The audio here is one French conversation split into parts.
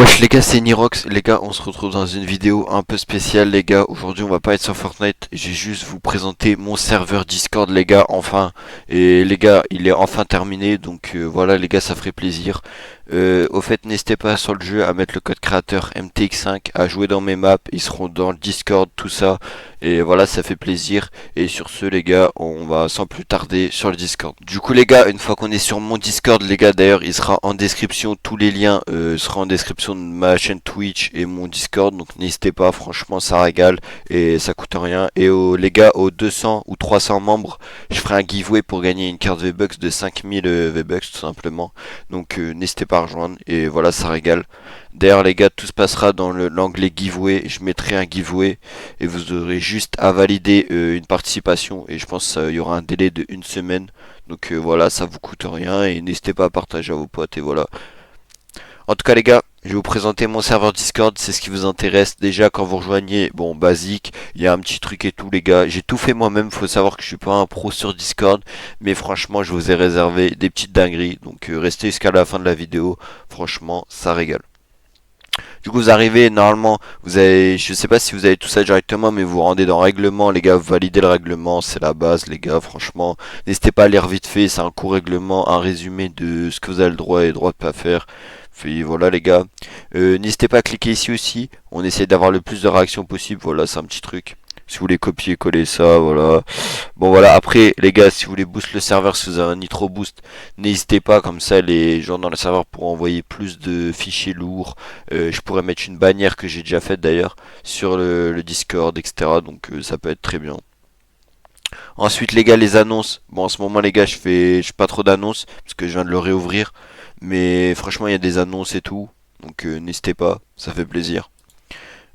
Wesh les gars, c'est Nirox. Les gars, on se retrouve dans une vidéo un peu spéciale les gars. Aujourd'hui on va pas être sur Fortnite, j'ai juste vous présenter mon serveur Discord les gars, enfin. Et les gars, il est enfin terminé, donc voilà les gars, ça ferait plaisir. Au fait, n'hésitez pas sur le jeu à mettre le code créateur MTX5, à jouer dans mes maps, ils seront dans le Discord, tout ça. Et voilà, ça fait plaisir. Et sur ce les gars, on va sans plus tarder sur le Discord. Du coup les gars, une fois qu'on est sur mon Discord les gars, d'ailleurs il sera en description, tous les liens seront en description de ma chaîne Twitch et mon Discord, donc n'hésitez pas, franchement ça régale et ça coûte rien. Et les gars, aux 200 ou 300 membres, je ferai un giveaway pour gagner une carte V-Bucks de 5000 V-Bucks tout simplement. Donc n'hésitez pas à rejoindre et voilà, ça régale. D'ailleurs les gars, tout se passera dans l'onglet giveaway, je mettrai un giveaway et vous aurez juste à valider une participation et je pense qu'il y aura un délai de une semaine. Donc voilà, ça vous coûte rien et n'hésitez pas à partager à vos potes et voilà. En tout cas les gars, je vais vous présenter mon serveur Discord, c'est ce qui vous intéresse. Déjà quand vous rejoignez, bon basique, il y a un petit truc et tout les gars. J'ai tout fait moi-même, faut savoir que je suis pas un pro sur Discord, mais franchement je vous ai réservé des petites dingueries. Donc restez jusqu'à la fin de la vidéo, franchement ça régale. Du coup vous arrivez, normalement vous avez, je sais pas si vous avez tout ça directement, mais vous vous rendez dans règlement les gars, vous validez le règlement, c'est la base les gars, franchement. N'hésitez pas à lire vite fait, c'est un court règlement, un résumé de ce que vous avez le droit et le droit de pas faire. Puis voilà les gars, n'hésitez pas à cliquer ici aussi, on essaie d'avoir le plus de réactions possible, voilà c'est un petit truc. Si vous voulez copier-coller ça, voilà. Bon voilà, après les gars, si vous voulez boost le serveur, si vous avez un nitro boost, n'hésitez pas, comme ça les gens dans le serveur pourront envoyer plus de fichiers lourds. Je pourrais mettre une bannière que j'ai déjà faite d'ailleurs sur le Discord, etc. Donc ça peut être très bien. Ensuite les gars, les annonces. Bon en ce moment les gars, je fais pas trop d'annonces parce que je viens de le réouvrir. Mais franchement il y a des annonces et tout. Donc n'hésitez pas, ça fait plaisir.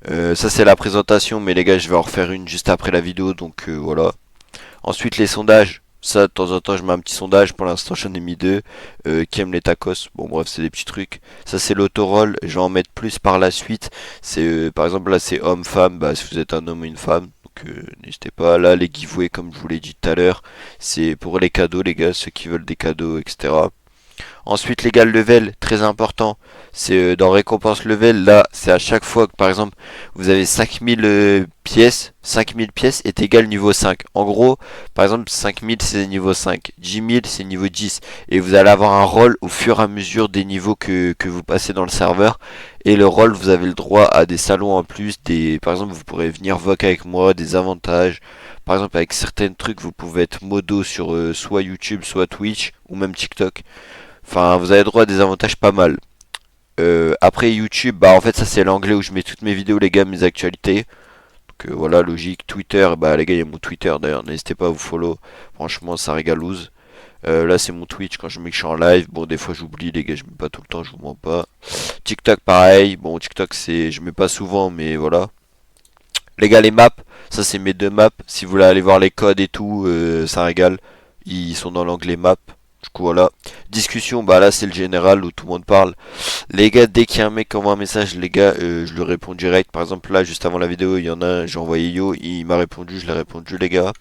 Ça c'est la présentation, mais les gars je vais en refaire une juste après la vidéo, donc voilà. Ensuite les sondages, ça de temps en temps je mets un petit sondage, pour l'instant j'en ai mis deux. Qui aime les tacos, bon bref c'est des petits trucs. Ça c'est l'autoroll, je vais en mettre plus par la suite. C'est par exemple là c'est homme-femme, bah si vous êtes un homme ou une femme. Donc n'hésitez pas, là les giveaways comme je vous l'ai dit tout à l'heure, c'est pour les cadeaux les gars, ceux qui veulent des cadeaux etc. Ensuite, l'égal level, très important, c'est dans récompense level, là, c'est à chaque fois que, par exemple, vous avez 5000 pièces, 5000 pièces est égal niveau 5. En gros, par exemple, 5000 c'est niveau 5, 10 000 c'est niveau 10. Et vous allez avoir un rôle au fur et à mesure des niveaux que vous passez dans le serveur. Et le rôle, vous avez le droit à des salons en plus, par exemple, vous pourrez venir voc avec moi, des avantages. Par exemple, avec certains trucs, vous pouvez être modo sur soit YouTube, soit Twitch, ou même TikTok. Enfin, vous avez droit à des avantages pas mal. Après YouTube, bah en fait ça c'est l'anglais où je mets toutes mes vidéos les gars, mes actualités. Donc voilà, logique. Twitter, bah les gars il y a mon Twitter d'ailleurs, n'hésitez pas à vous follow. Franchement ça régalouse. Là c'est mon Twitch quand je mets que je suis en live. Bon des fois j'oublie les gars, je mets pas tout le temps, je vous mens pas. TikTok pareil, bon TikTok c'est, je mets pas souvent mais voilà. Les gars les maps, ça c'est mes deux maps. Si vous voulez aller voir les codes et tout, ça régale. Ils sont dans l'onglet map. Du coup voilà. Discussion, bah là c'est le général où tout le monde parle. Les gars, dès qu'il y a un mec qui envoie un message, les gars, je lui réponds direct. Par exemple là, juste avant la vidéo, il y en a un, j'ai envoyé Yo, il m'a répondu, je l'ai répondu les gars.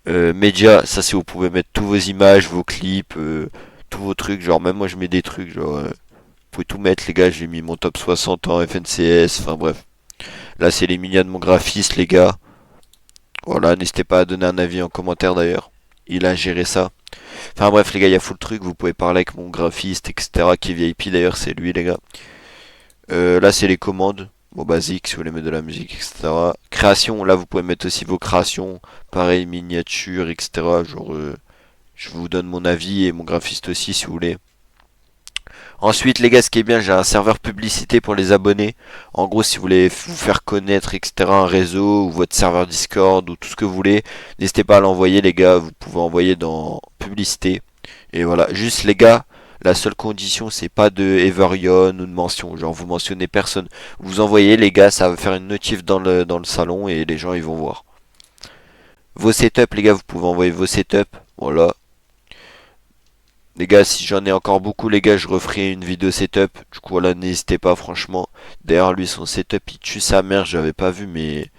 Média, ça c'est où vous pouvez mettre tous vos images, vos clips, tous vos trucs. Genre même moi je mets des trucs, genre vous pouvez tout mettre les gars, j'ai mis mon top 60 en FNCS, enfin bref. Là c'est les millions de mon graphiste les gars. Voilà, n'hésitez pas à donner un avis en commentaire d'ailleurs. Il a géré ça. Enfin bref les gars, il y a full truc, vous pouvez parler avec mon graphiste, etc. qui est VIP d'ailleurs, c'est lui les gars. Là c'est les commandes, bon basique, si vous voulez mettre de la musique, etc. Création, là vous pouvez mettre aussi vos créations, pareil, miniature, etc. Genre je vous donne mon avis et mon graphiste aussi si vous voulez. Ensuite les gars, ce qui est bien, j'ai un serveur publicité pour les abonnés. En gros, si vous voulez vous faire connaître, etc., un réseau, ou votre serveur Discord, ou tout ce que vous voulez, n'hésitez pas à l'envoyer les gars, vous pouvez envoyer dans publicité. Et voilà, juste les gars, la seule condition c'est pas de Everion ou de mention, genre vous mentionnez personne. Vous envoyez les gars, ça va faire une notif dans le salon et les gens ils vont voir. Vos setups les gars, vous pouvez envoyer vos setups, voilà. Les gars, si j'en ai encore beaucoup, les gars, je referai une vidéo setup. Du coup, voilà, n'hésitez pas, franchement. D'ailleurs, lui, son setup, il tue sa mère. J'avais pas vu, mais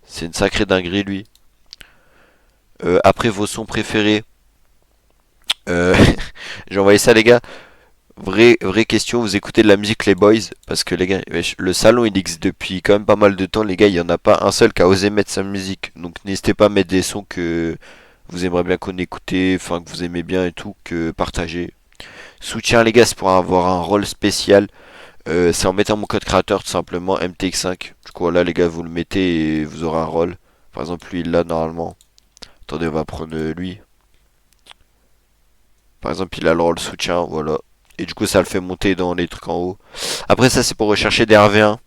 c'est une sacrée dinguerie, lui. Après, vos sons préférés. Euh, j'ai envoyé ça, les gars. vraie question, vous écoutez de la musique les boys? Parce que les gars, wesh, le salon il existe depuis quand même pas mal de temps, les gars, il y en a pas un seul qui a osé mettre sa musique. Donc n'hésitez pas à mettre des sons que vous aimeriez bien qu'on écoute, enfin que vous aimez bien et tout, que partager. Soutien les gars, c'est pour avoir un rôle spécial. C'est en mettant mon code créateur tout simplement MTX5. Du coup là les gars, vous le mettez et vous aurez un rôle. Par exemple lui là normalement. Attendez, on va prendre lui. Par exemple, il a le rôle soutien, voilà. Et du coup, ça le fait monter dans les trucs en haut. Après, ça, c'est pour rechercher des RV1.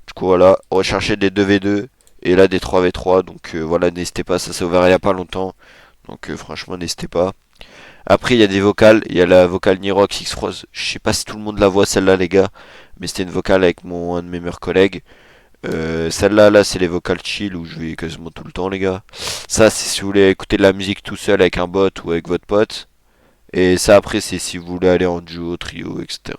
Du coup, voilà, rechercher des 2v2 et là des 3v3. Donc voilà, n'hésitez pas, ça s'est ouvert il y a pas longtemps. Donc franchement, n'hésitez pas. Après, il y a des vocales. Il y a la vocale Nirox X Rose. Je sais pas si tout le monde la voit celle-là, les gars. Mais c'était une vocale avec un de mes meilleurs collègues. Celle-là, là, c'est les vocales chill où je vais quasiment tout le temps, les gars. Ça, c'est si vous voulez écouter de la musique tout seul avec un bot ou avec votre pote. Et ça après c'est si vous voulez aller en duo, trio, etc.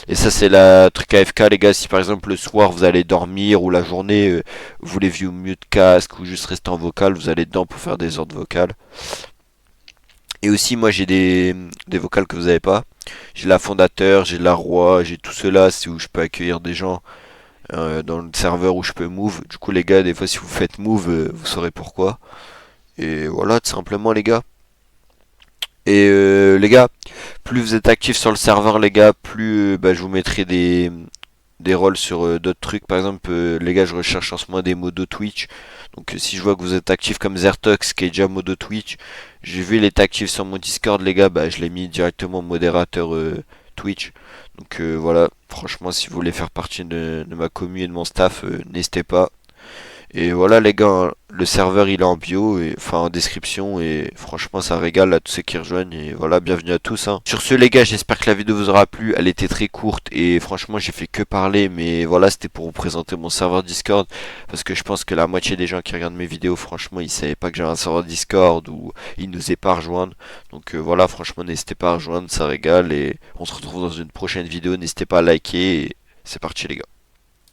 Et ça c'est la truc AFK les gars, si par exemple le soir vous allez dormir ou la journée vous voulez view mute casque ou juste rester en vocal, vous allez dedans pour faire des ordres vocales. Et aussi moi j'ai des vocales que vous avez pas. J'ai la fondateur, j'ai la roi, j'ai tout cela, c'est où je peux accueillir des gens dans le serveur où je peux move. Du coup les gars, des fois si vous faites move, vous saurez pourquoi. Et voilà, tout simplement les gars. Et les gars, plus vous êtes actifs sur le serveur, les gars, plus bah, je vous mettrai des rôles sur d'autres trucs. Par exemple, les gars, je recherche en ce moment des modos Twitch. Donc si je vois que vous êtes actifs comme Zertox, qui est déjà modo Twitch, j'ai vu il est actif sur mon Discord, les gars, bah je l'ai mis directement modérateur Twitch. Donc voilà, franchement, si vous voulez faire partie de ma commu et de mon staff, n'hésitez pas. Et voilà les gars, hein, le serveur il est en bio, et, enfin en description, et franchement ça régale à tous ceux qui rejoignent, et voilà, bienvenue à tous. Hein. Sur ce les gars, j'espère que la vidéo vous aura plu, elle était très courte, et franchement j'ai fait que parler, mais voilà, c'était pour vous présenter mon serveur Discord, parce que je pense que la moitié des gens qui regardent mes vidéos, franchement ils savaient pas que j'avais un serveur Discord, ou ils n'osaient pas rejoindre. Donc voilà, franchement n'hésitez pas à rejoindre, ça régale, et on se retrouve dans une prochaine vidéo, n'hésitez pas à liker, et c'est parti les gars.